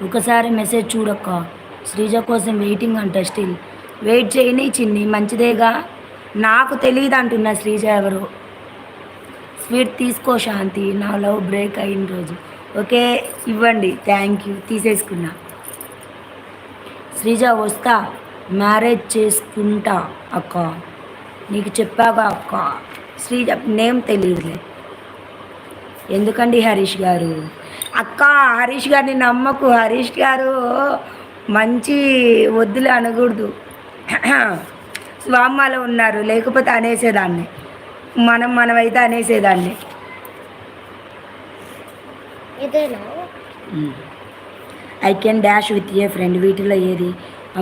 ఒకసారి మెసేజ్ చూడక్క. శ్రీజ కోసం వెయిటింగ్ అంట స్టిల్. వెయిట్ చేయని చిన్ని మంచిదేగా. నాకు తెలియదు అంటున్నా శ్రీజ ఎవరు. స్వీట్ తీసుకో శాంతి. నా లవ్ బ్రేక్ అయిన రోజు. ఓకే ఇవ్వండి, థ్యాంక్ యూ, తీసేసుకున్నా. శ్రీజ వస్తా, మ్యారేజ్ చేసుకుంటా అక్క. నీకు చెప్పాగా అక్క. శ్రీజ నేమ్ తెలియదులే. ఎందుకండి హరీష్ గారు? అక్క హరీష్ గారిని నమ్మకు. హరీష్ గారు మంచి వద్దులే అనకూడదు. స్వామాలో ఉన్నారు, లేకపోతే అనేసేదాన్ని. మనమైతే అనేసేదాన్ని. I can dash with a friend. వీటిలో ఏది?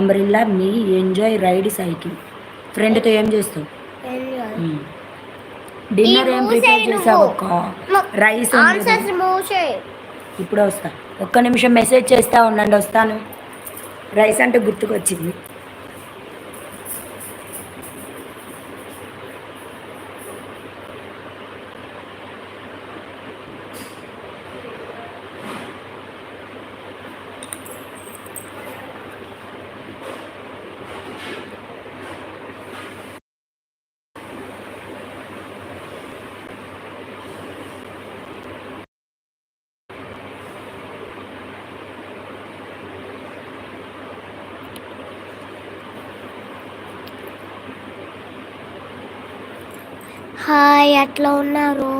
Umbrella, me, enjoy, ride, cycle. ఫ్రెండ్తో ఏం చేస్తావు? డిన్నర్ ఏం ప్రిపేర్ చేసావు అక్క? రైస్. ఇప్పుడే వస్తా, ఒక్క నిమిషం మెసేజ్ చేస్తా ఉండండి, వస్తాను. రైస్ అంటే గుర్తుకొచ్చింది. హాయ్, అట్లా ఉన్నారు.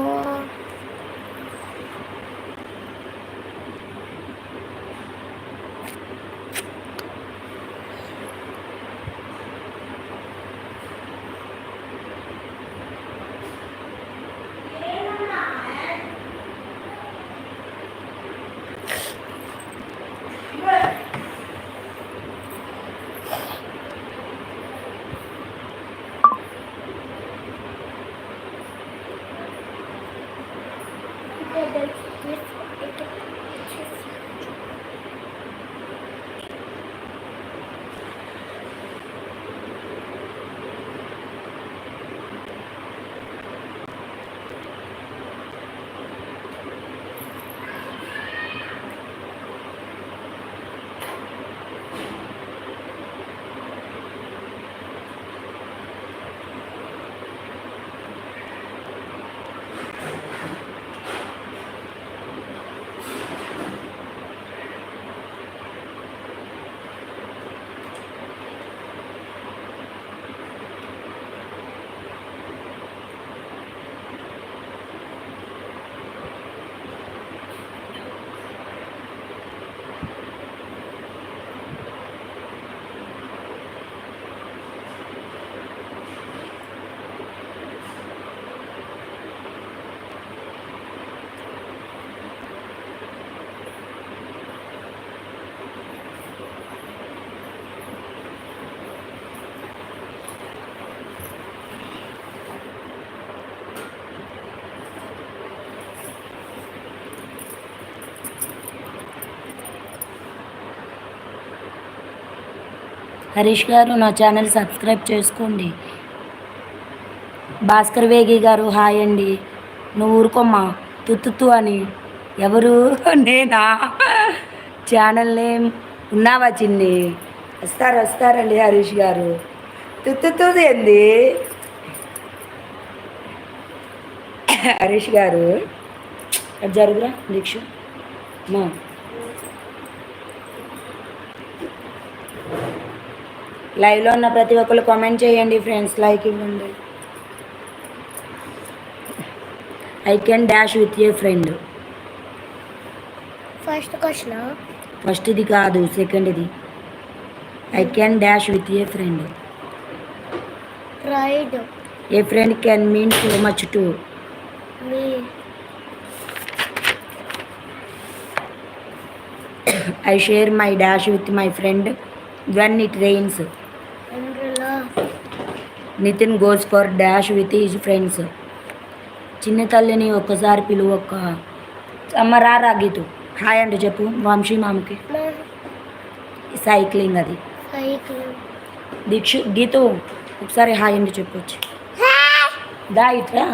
హరీష్ గారు నా ఛానల్ సబ్స్క్రైబ్ చేసుకోండి. భాస్కర్ వేగి గారు హాయ్ అండి. నువ్వు ఊరుకోమ్మా తుత్తుతు అని. ఎవరు? నేనా? ఛానల్ నేమ్ ఉన్నావా చిన్ని? వస్తారండి హరీష్ గారు. తుత్తుతు ఏంది హరీష్ గారు? అది జరుగురా దీక్ష మా. లైవ్లో ఉన్న ప్రతి ఒక్కరు కామెంట్ చేయండి ఫ్రెండ్స్, లైక్ ఇవ్వండి. I can dash with a friend. ఫస్ట్ది కాదు, సెకండ్ది. I can dash with a friend. A friend can mean so much to me. I share my dash with my friend when it rains. Nitin goes for dash with his friends. చిన్న తల్లిని ఒక్కసారి పిలువక్క. అమ్మ రా Geethu hi అంటే చెప్పు వంశీ మామకి. Cycling అది. దీక్ష గీతు ఒకసారి హాయ్ అంటే చెప్పొచ్చు. దా ఇట్లా